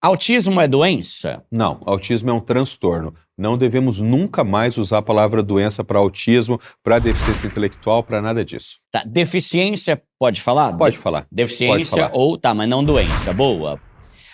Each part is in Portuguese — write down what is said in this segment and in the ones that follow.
Autismo é doença? Não, autismo é um transtorno. Não devemos nunca mais usar a palavra doença para autismo, para deficiência intelectual, para nada disso. Tá, deficiência, pode falar? Pode falar. Deficiência Pode falar. ou, tá, mas não doença, boa.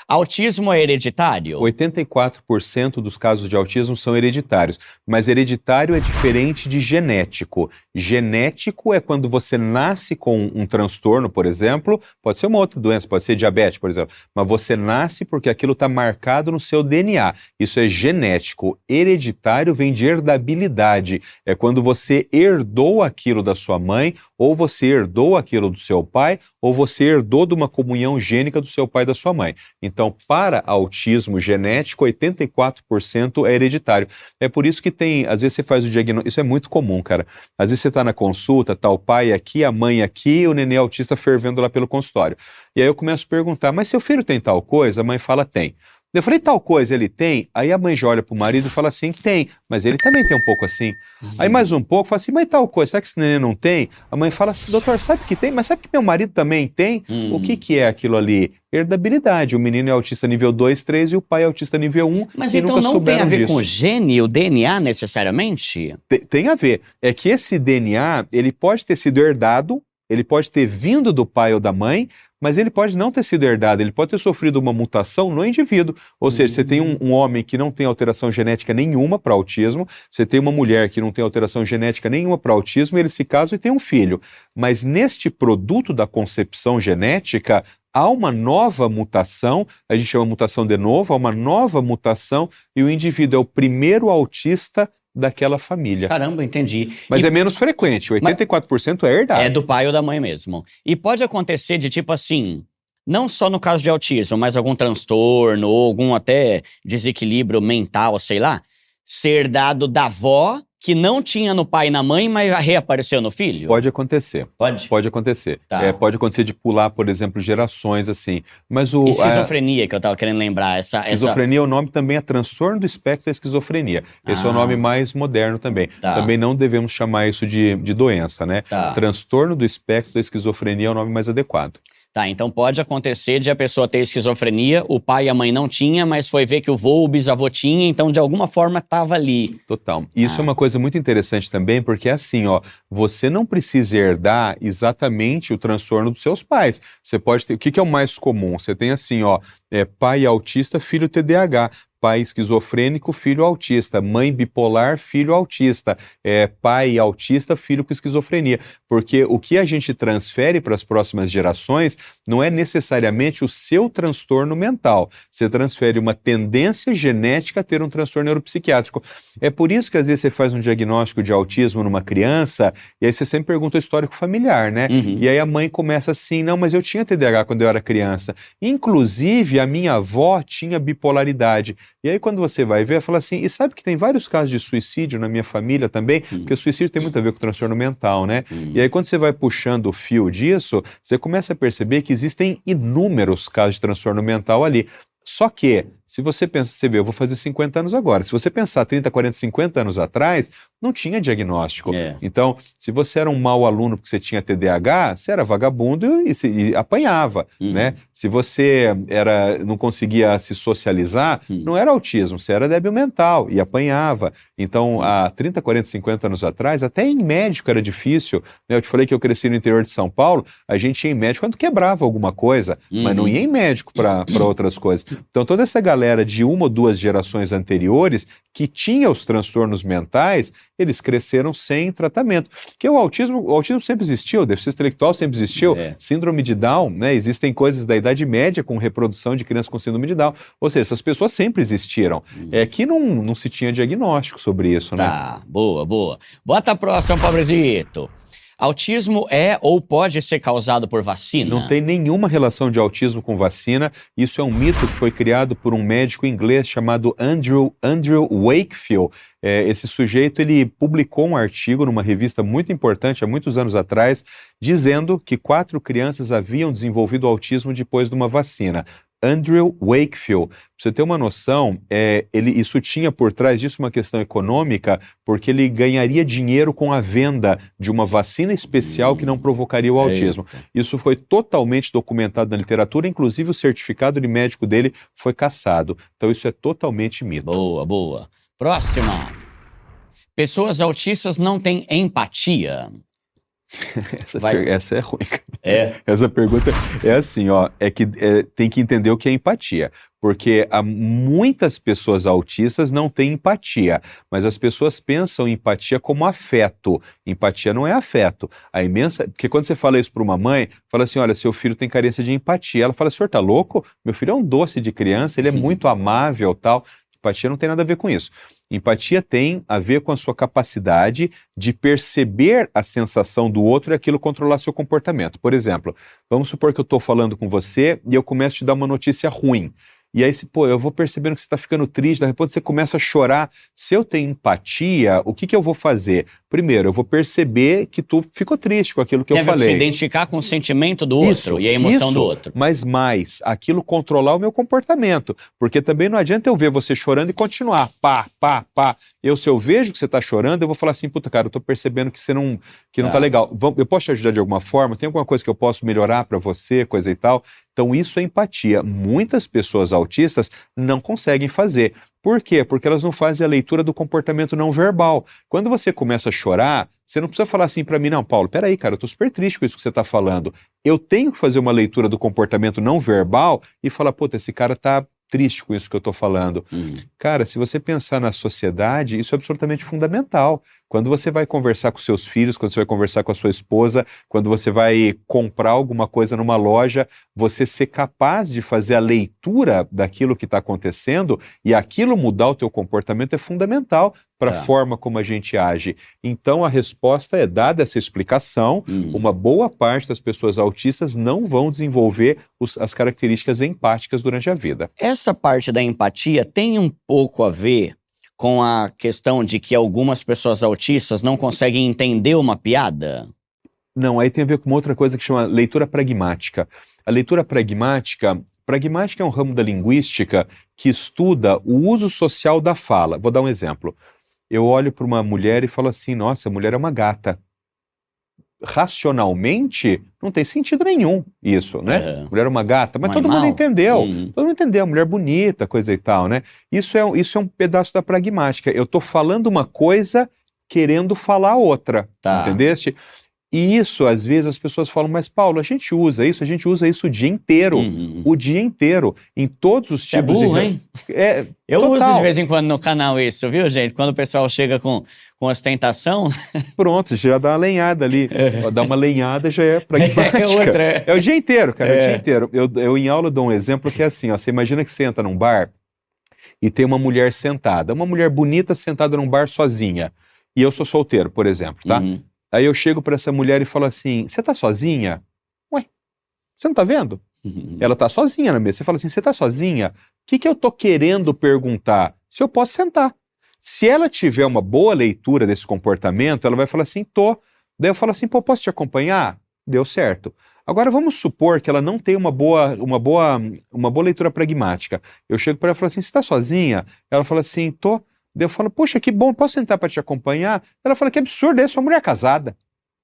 Autismo é hereditário? 84% dos casos de autismo são hereditários, mas hereditário é diferente de genético. Genético é quando você nasce com um transtorno, por exemplo, pode ser uma outra doença, pode ser diabetes, por exemplo, mas você nasce porque aquilo está marcado no seu DNA. Isso é genético. Hereditário vem de herdabilidade. É quando você herdou aquilo da sua mãe, ou você herdou aquilo do seu pai, ou você herdou de uma comunhão gênica do seu pai e da sua mãe. Então, para autismo genético, 84% é hereditário. É por isso que tem, às vezes você faz o diagnóstico, isso é muito comum, cara. Às vezes você está na consulta, tá o pai aqui, a mãe aqui, o neném autista fervendo lá pelo consultório. E aí eu começo a perguntar, mas seu filho tem tal coisa? A mãe fala, tem. Eu falei, tal coisa ele tem? Aí a mãe já olha pro marido e fala assim, tem, mas ele também tem um pouco assim. Aí mais um pouco, fala assim, mas tal coisa, será que esse neném não tem? A mãe fala assim, doutor, sabe que tem? Mas sabe que meu marido também tem? O que é aquilo ali? Herdabilidade. O menino é autista nível 2, 3 e o pai é autista nível 1. Mas e então nunca não tem a ver disso. com o gene, o DNA necessariamente? Tem a ver. É que esse DNA, ele pode ter sido herdado, ele pode ter vindo do pai ou da mãe, mas ele pode não ter sido herdado, ele pode ter sofrido uma mutação no indivíduo. Ou seja, você tem um homem que não tem alteração genética nenhuma para autismo, você tem uma mulher que não tem alteração genética nenhuma para autismo, e eles se casam e têm um filho. Mas neste produto da concepção genética, há uma nova mutação, a gente chama mutação de novo, há uma nova mutação, e o indivíduo é o primeiro autista daquela família. Caramba, entendi. Mas é menos frequente, 84% é herdado. É do pai ou da mãe mesmo. E pode acontecer de tipo assim, não só no caso de autismo, mas algum transtorno ou algum até desequilíbrio mental, sei lá, ser dado da avó que não tinha no pai e na mãe, mas reapareceu no filho? Pode acontecer. Pode? Pode acontecer. Tá. Pode acontecer de pular, por exemplo, gerações, assim. Mas esquizofrenia, que eu tava querendo lembrar. Esquizofrenia, o nome também é transtorno do espectro da esquizofrenia. Esse é o nome mais moderno também. Tá. Também não devemos chamar isso de doença, né? Tá. Transtorno do espectro da esquizofrenia é o nome mais adequado. Tá, então pode acontecer de a pessoa ter esquizofrenia, o pai e a mãe não tinha, mas foi ver que o vô, o bisavô tinha, então de alguma forma estava ali. Total. Isso é uma coisa muito interessante também, porque é assim, ó, você não precisa herdar exatamente o transtorno dos seus pais. Você pode ter, o que é o mais comum? Você tem assim, ó, pai autista, filho TDAH. Pai esquizofrênico, filho autista. Mãe bipolar, filho autista. Pai autista, filho com esquizofrenia. Porque o que a gente transfere para as próximas gerações não é necessariamente o seu transtorno mental. Você transfere uma tendência genética a ter um transtorno neuropsiquiátrico. É por isso que às vezes você faz um diagnóstico de autismo numa criança e aí você sempre pergunta o histórico familiar, né? Uhum. E aí a mãe começa assim, não, mas eu tinha TDAH quando eu era criança. Inclusive, a minha avó tinha bipolaridade. E aí quando você vai ver, fala assim, e sabe que tem vários casos de suicídio na minha família também? Porque o suicídio tem muito a ver com transtorno mental, né? E aí quando você vai puxando o fio disso, você começa a perceber que existem inúmeros casos de transtorno mental ali. Só que, se você pensa, você vê, eu vou fazer 50 anos agora. Se você pensar 30, 40, 50 anos atrás, não tinha diagnóstico. Então, se você era um mau aluno porque você tinha TDAH, você era vagabundo e apanhava, né? Se você não conseguia se socializar, não era autismo, você era débil mental e apanhava. Então, há 30, 40, 50 anos atrás, até em médico era difícil, né? Eu te falei que eu cresci no interior de São Paulo, a gente ia em médico quando quebrava alguma coisa, mas não ia em médico para outras coisas. Então, toda essa galera de uma ou duas gerações anteriores que tinha os transtornos mentais, eles cresceram sem tratamento. Porque o autismo sempre existiu, a deficiência intelectual sempre existiu, síndrome de Down, né? Existem coisas da Idade Média com reprodução de crianças com síndrome de Down. Ou seja, essas pessoas sempre existiram. É que não se tinha diagnóstico sobre isso, né? Tá, boa, boa. Bota a próxima, pobrezito. Autismo é ou pode ser causado por vacina? Não tem nenhuma relação de autismo com vacina. Isso é um mito que foi criado por um médico inglês chamado Andrew Wakefield. Esse sujeito ele publicou um artigo numa revista muito importante há muitos anos atrás, dizendo que 4 crianças haviam desenvolvido autismo depois de uma vacina. Andrew Wakefield. Pra você ter uma noção, isso tinha por trás disso uma questão econômica, porque ele ganharia dinheiro com a venda de uma vacina especial que não provocaria o autismo. Eita. Isso foi totalmente documentado na literatura, inclusive o certificado de médico dele foi cassado. Então isso é totalmente mito. Boa, boa. Próxima. Pessoas autistas não têm empatia. Essa é ruim. É. Essa pergunta é assim, ó, tem que entender o que é empatia, porque muitas pessoas autistas não têm empatia, mas as pessoas pensam em empatia como afeto. Empatia não é afeto. Porque quando você fala isso para uma mãe, fala assim, olha, seu filho tem carência de empatia. Ela fala, senhor tá louco? Meu filho é um doce de criança, ele é muito amável, tal. Empatia não tem nada a ver com isso. Empatia tem a ver com a sua capacidade de perceber a sensação do outro e aquilo controlar seu comportamento. Por exemplo, vamos supor que eu estou falando com você e eu começo a te dar uma notícia ruim. E aí, eu vou percebendo que você está ficando triste, de repente você começa a chorar. Se eu tenho empatia, o que eu vou fazer? Primeiro, eu vou perceber que tu ficou triste com aquilo que eu falei. Se identificar com o sentimento do outro e a emoção do outro. Mas mais, aquilo controlar o meu comportamento. Porque também não adianta eu ver você chorando e continuar. Pá, pá, pá. Se eu vejo que você está chorando, eu vou falar assim, puta, cara, eu tô percebendo que você não tá legal. Eu posso te ajudar de alguma forma? Tem alguma coisa que eu posso melhorar para você, coisa e tal? Então isso é empatia. Muitas pessoas autistas não conseguem fazer. Por quê? Porque elas não fazem a leitura do comportamento não verbal. Quando você começa a chorar, você não precisa falar assim para mim, não, Paulo, peraí, cara, eu tô super triste com isso que você tá falando. Eu tenho que fazer uma leitura do comportamento não verbal e falar, puta, esse cara tá triste com isso que eu tô falando. Cara, se você pensar na sociedade, isso é absolutamente fundamental. Quando você vai conversar com seus filhos, quando você vai conversar com a sua esposa, quando você vai comprar alguma coisa numa loja, você ser capaz de fazer a leitura daquilo que está acontecendo e aquilo mudar o teu comportamento é fundamental para a forma como a gente age. Então a resposta é, dada essa explicação, uma boa parte das pessoas autistas não vão desenvolver as características empáticas durante a vida. Essa parte da empatia tem um pouco a ver com a questão de que algumas pessoas autistas não conseguem entender uma piada? Não, aí tem a ver com uma outra coisa que chama leitura pragmática. A leitura pragmática é um ramo da linguística que estuda o uso social da fala. Vou dar um exemplo. Eu olho para uma mulher e falo assim, nossa, a mulher é uma gata. Racionalmente, não tem sentido nenhum isso, né? Mulher é uma gata, mas todo mundo entendeu. Todo mundo entendeu, mulher bonita, coisa e tal, né? Isso é um pedaço da pragmática. Eu tô falando uma coisa querendo falar outra, entendeste? E isso, às vezes, as pessoas falam, mas Paulo, a gente usa isso o dia inteiro. O dia inteiro, em todos os tipos de... É burro, hein? Eu total. uso de vez em quando no canal isso, viu, gente? Quando o pessoal chega com ostentação... Pronto, já dá uma lenhada ali. Dá uma lenhada já é pragmática. É o dia inteiro, cara, é o dia inteiro. Eu em aula dou um exemplo que é assim, ó, você imagina que você entra num bar e tem uma mulher sentada, uma mulher bonita sentada num bar sozinha. E eu sou solteiro, por exemplo, tá? Aí eu chego para essa mulher e falo assim, você tá sozinha? Ué, você não tá vendo? Ela tá sozinha na mesa. Você fala assim, você tá sozinha? O que eu tô querendo perguntar? Se eu posso sentar. Se ela tiver uma boa leitura desse comportamento, ela vai falar assim, tô. Daí eu falo assim, pô, posso te acompanhar? Deu certo. Agora vamos supor que ela não tem uma boa leitura pragmática. Eu chego para ela e falo assim, você tá sozinha? Ela fala assim, tô. Daí eu falo, poxa, que bom, posso sentar para te acompanhar? Ela fala, que absurdo, é sua mulher casada.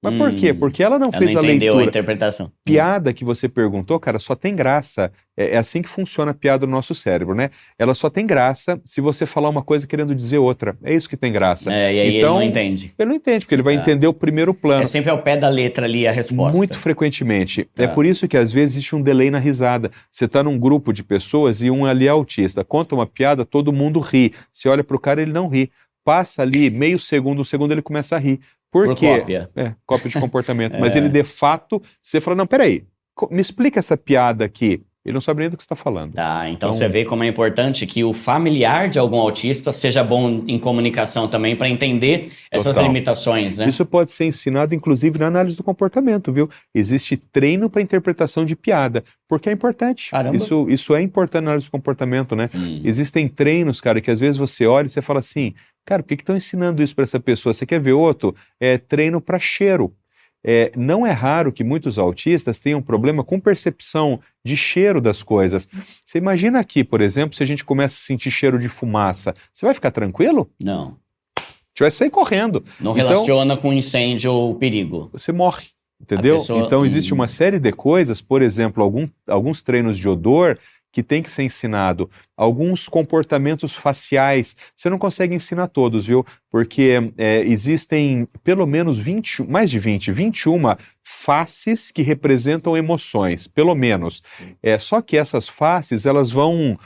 Mas por quê? Porque ela não fez a leitura. A interpretação. Piada que você perguntou, cara, só tem graça. É assim que funciona a piada no nosso cérebro, né? Ela só tem graça se você falar uma coisa querendo dizer outra. É isso que tem graça. E aí então, ele não entende. Ele não entende, porque ele vai entender o primeiro plano. É sempre ao pé da letra ali a resposta. Muito frequentemente. É por isso que às vezes existe um delay na risada. Você tá num grupo de pessoas e um ali é autista. Conta uma piada, todo mundo ri. Você olha pro cara, ele não ri. Passa ali meio segundo, um segundo, ele começa a rir. Por quê? Cópia. Cópia de comportamento. Mas ele, de fato, você fala, não, peraí, me explica essa piada aqui. Ele não sabe nem do que você está falando. Então você vê como é importante que o familiar de algum autista seja bom em comunicação também para entender essas limitações, né? Isso pode ser ensinado, inclusive, na análise do comportamento, viu? Existe treino para interpretação de piada, porque é importante. Caramba. Isso é importante na análise do comportamento, né? Existem treinos, cara, que às vezes você olha e você fala assim, cara, por que estão ensinando isso para essa pessoa? Você quer ver outro? É treino para cheiro. não é raro que muitos autistas tenham problema com percepção de cheiro das coisas. Você imagina aqui, por exemplo, se a gente começa a sentir cheiro de fumaça, você vai ficar tranquilo? Não. Você vai sair correndo. Não Então, relaciona com incêndio ou perigo. você morre, entendeu? pessoa- Então existe uma série de coisas, por exemplo, alguns treinos de odor que tem que ser ensinado, alguns comportamentos faciais, você não consegue ensinar todos, viu? Porque existem pelo menos 21 faces que representam emoções, pelo menos. Só que essas faces, elas vão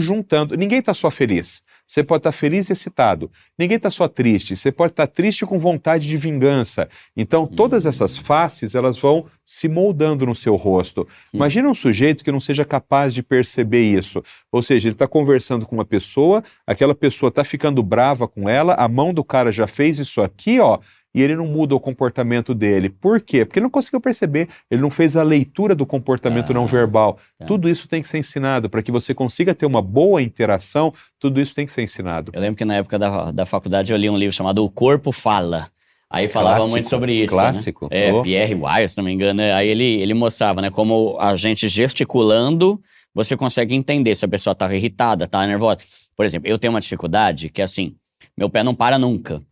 juntando, ninguém está só feliz. Você pode estar feliz e excitado. Ninguém está só triste. Você pode estar triste com vontade de vingança. Então, todas essas faces, elas vão se moldando no seu rosto. Imagina um sujeito que não seja capaz de perceber isso. Ou seja, ele está conversando com uma pessoa, aquela pessoa está ficando brava com ela, a mão do cara já fez isso aqui, ó, e ele não muda o comportamento dele. Por quê? Porque ele não conseguiu perceber, ele não fez a leitura do comportamento não verbal. Tudo isso tem que ser ensinado. Para que você consiga ter uma boa interação, tudo isso tem que ser ensinado. Eu lembro que na época da faculdade eu li um livro chamado O Corpo Fala. Aí falava Clássico, muito sobre isso, clássico. né? Oh. Pierre Weiss, se não me engano, né? Aí ele mostrava, né, como a gente gesticulando, você consegue entender se a pessoa tá irritada, tá nervosa. Por exemplo, eu tenho uma dificuldade que é assim, meu pé não para nunca.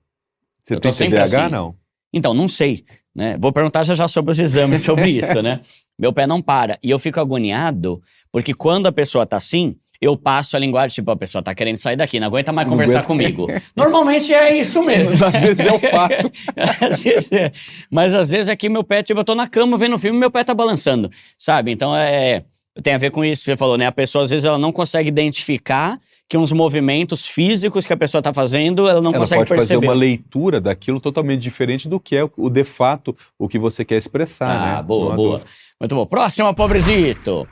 Você Eu tem tô sempre TDAH, assim. não? Então, não sei, né? Vou perguntar já sobre os exames sobre isso, né? Meu pé não para. E eu fico agoniado, porque quando a pessoa tá assim, eu passo a linguagem, tipo, a pessoa tá querendo sair daqui, não aguenta mais Não conversar aguenta. comigo. Normalmente é isso mesmo. Às vezes é o fato. Às vezes é. Mas às vezes é que meu pé, tipo, eu tô na cama vendo um filme e meu pé tá balançando, sabe? Então tem a ver com isso que você falou, né? A pessoa às vezes ela não consegue identificar que uns movimentos físicos que a pessoa tá fazendo, ela não Ela consegue pode fazer perceber. uma leitura daquilo totalmente diferente do que é o de fato o que você quer expressar, né? Boa, Não há boa. dúvida. Muito bom. Próxima, pobrezito.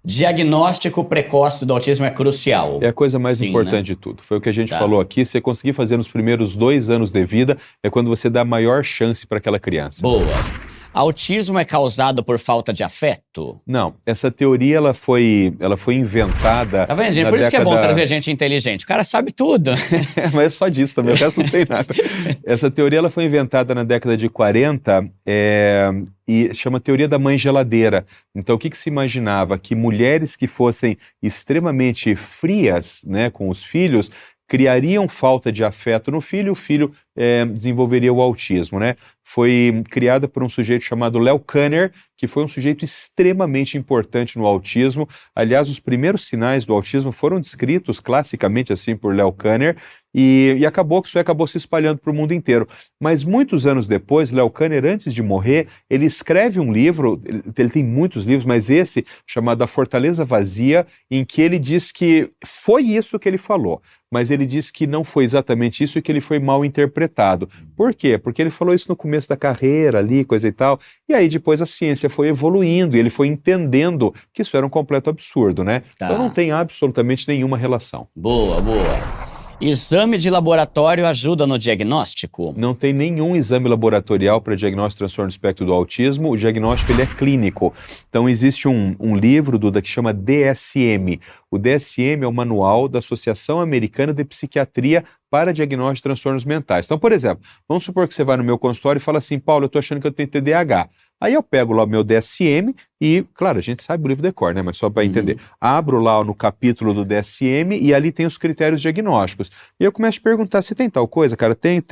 Diagnóstico precoce do autismo é crucial. É a coisa mais Sim, importante né? de tudo. Foi o que a gente Tá. falou aqui. Você conseguir fazer nos primeiros 2 anos de vida é quando você dá a maior chance para aquela criança. Boa. Autismo é causado por falta de afeto? Não, essa teoria ela foi inventada. Tá vendo, gente? na Por isso que é bom década- trazer gente inteligente. O cara sabe tudo. Mas é só disso também, o resto não sei nada. Essa teoria ela foi inventada na década de 40 e chama teoria da mãe geladeira. Então, o que se imaginava? Que mulheres que fossem extremamente frias, né, com os filhos, criariam falta de afeto no filho, e o filho desenvolveria o autismo, né? Foi criada por um sujeito chamado Leo Kanner, que foi um sujeito extremamente importante no autismo. Aliás, os primeiros sinais do autismo foram descritos classicamente assim por Leo Kanner, e acabou que isso acabou se espalhando para o mundo inteiro. Mas muitos anos depois, Leo Kanner, antes de morrer, ele escreve um livro, ele tem muitos livros, mas esse, chamado A Fortaleza Vazia, em que ele diz que foi isso que ele falou, mas ele diz que não foi exatamente isso e que ele foi mal interpretado. Por quê? Porque ele falou isso no começo da carreira ali, coisa e tal, e aí depois a ciência foi evoluindo e ele foi entendendo que isso era um completo absurdo, né? Tá. Então não tem absolutamente nenhuma relação. Boa, boa. Exame de laboratório ajuda no diagnóstico? Não tem nenhum exame laboratorial para diagnóstico de transtorno do espectro do autismo. O diagnóstico ele é clínico. Então existe um livro, Duda, que chama DSM. O DSM é o manual da Associação Americana de Psiquiatria para diagnóstico de transtornos mentais. Então, por exemplo, vamos supor que você vai no meu consultório e fala assim, Paulo, eu estou achando que eu tenho TDAH. Aí eu pego lá o meu DSM e, claro, a gente sabe o livro de cor, né? Mas só para entender. Abro lá no capítulo do DSM e ali tem os critérios diagnósticos. E eu começo a perguntar, se tem tal coisa, cara? Tenho.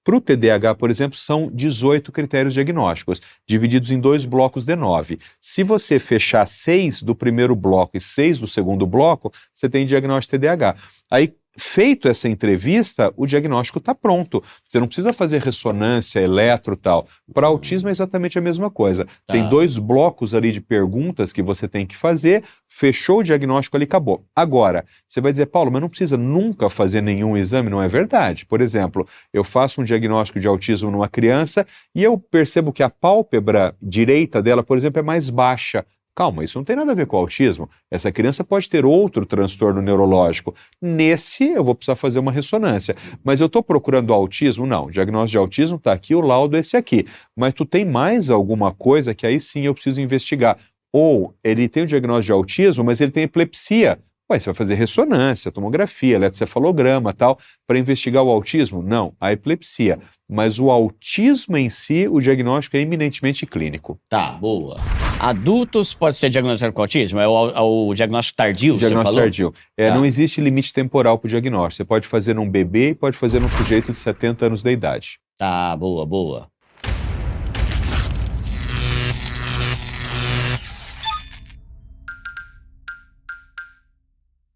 Para o TDAH, por exemplo, são 18 critérios diagnósticos, divididos em 2 blocos de 9. Se você fechar 6 do primeiro bloco e 6 do segundo bloco, você tem diagnóstico de TDAH. Aí, feito essa entrevista, o diagnóstico está pronto. Você não precisa fazer ressonância, eletro e tal. Para autismo é exatamente a mesma coisa. Tá. Tem 2 blocos ali de perguntas que você tem que fazer, fechou o diagnóstico ali, acabou. Agora, você vai dizer, Paulo, mas não precisa nunca fazer nenhum exame, não é verdade? Por exemplo, eu faço um diagnóstico de autismo numa criança e eu percebo que a pálpebra direita dela, por exemplo, é mais baixa. Calma, isso não tem nada a ver com autismo. Essa criança pode ter outro transtorno neurológico. Nesse, eu vou precisar fazer uma ressonância. Mas eu estou procurando autismo? Não, o diagnóstico de autismo está aqui, o laudo é esse aqui. Mas tu tem mais alguma coisa que aí sim eu preciso investigar. Ou ele tem o diagnóstico de autismo, mas ele tem epilepsia. Ué, você vai fazer ressonância, tomografia, eletrocefalograma, tal, para investigar o autismo? Não, a epilepsia. Mas o autismo em si, o diagnóstico é eminentemente clínico. Tá, boa. Adultos pode ser diagnosticado com autismo? É o diagnóstico tardio, você Diagnóstico falou? tardio. Tá. Não existe limite temporal para o diagnóstico. Você pode fazer num bebê e pode fazer num sujeito de 70 anos de idade. Tá, boa, boa.